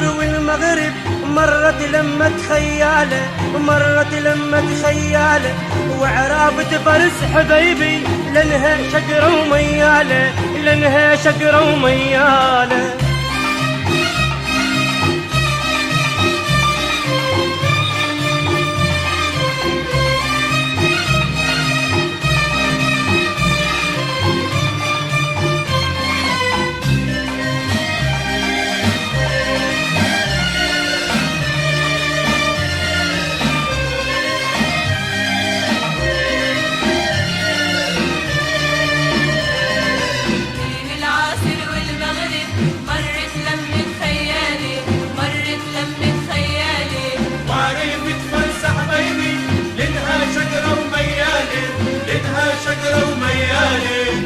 العصر والمغرب مرت لمة خياله، مرت لمة خياله، وعرابة فرس حبيبي لانها شقرة ومياله، لانها شقرة ومياله.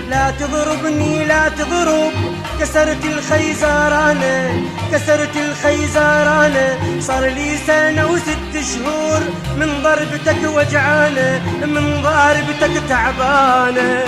لا تضربني لا تضرب، كسرت الخيزرانة، كسرت الخيزرانة، صار لي سنة و6 شهور من ضربتك وجعانة، من ضربتك تعبانة.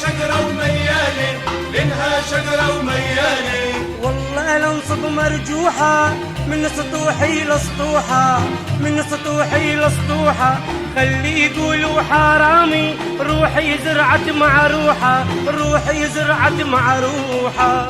شقرة وميالة، لانها شقرة وميالة. والله لنصب مرجوحة من سطوحي لسطوحة، من سطوحي لسطوحة، خلي يقولوا حرامي روحي زرعت مع روحة، روحي زرعت مع روحة.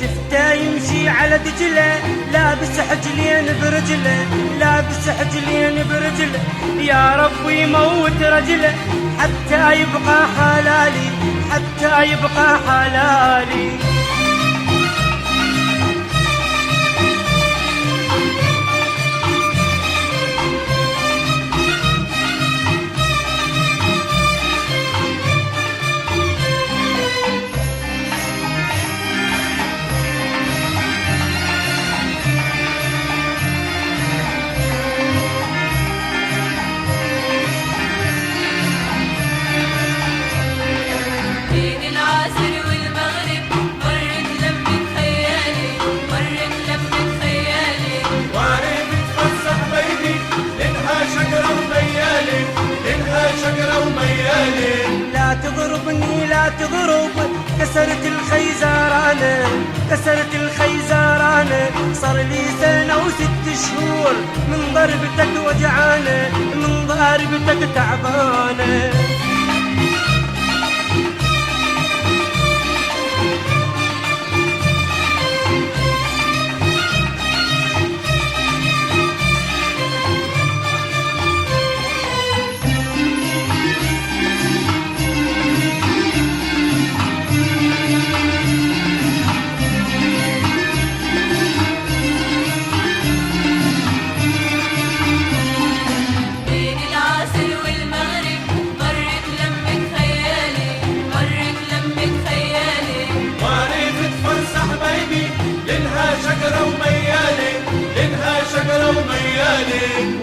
شفته يمشي على دجله لابس حجلين برجله، لابس حجلين برجله، يا رب يموت رجله حتى يبقى حلالي، حتى يبقى حلالي. لا تضربني لا تضرب، كسرت الخيزرانة، كسرت الخيزرانة، صار لي سنة و6 شهور من ضربتك وجعانة، من ضربتك تعبانة.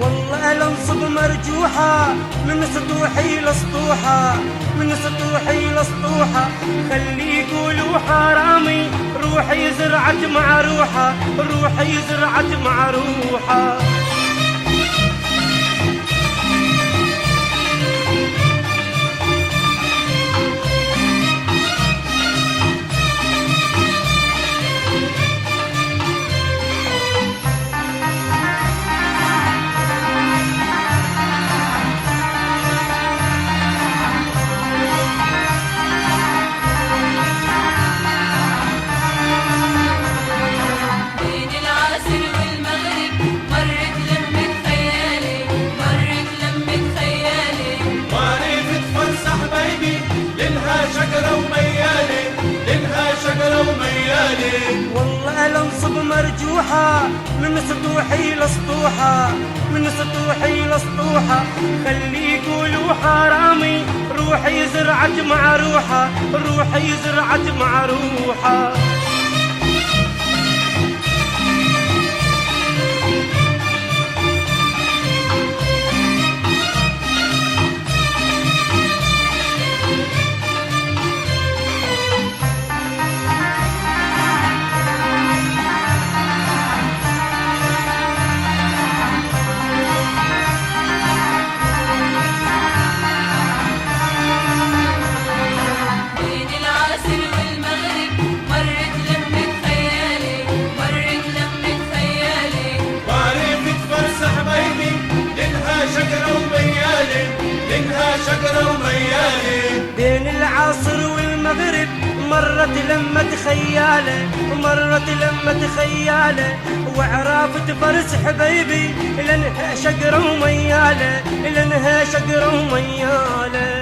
والله لنصب مرجوحة من سطوحي لسطوحة، من سطوحي لسطوحة، خلي يقولوا حرامي روحي زرعت مع روحة، روحي زرعت مع روحة. وميالي. والله لنصب مرجوحة من سطوحي لسطوحة، من سطوحي لسطوحة، خلي يقولوا حرامي روحي زرعت مع روحة، روحي زرعت مع روحة. شجرة وميالي. بين العصر والمغرب مرت لمة خيالة، مرت لمة خيالة، وعرفت فرس حبيبي لانها شجرة وميالة، لانها شجرة وميالة.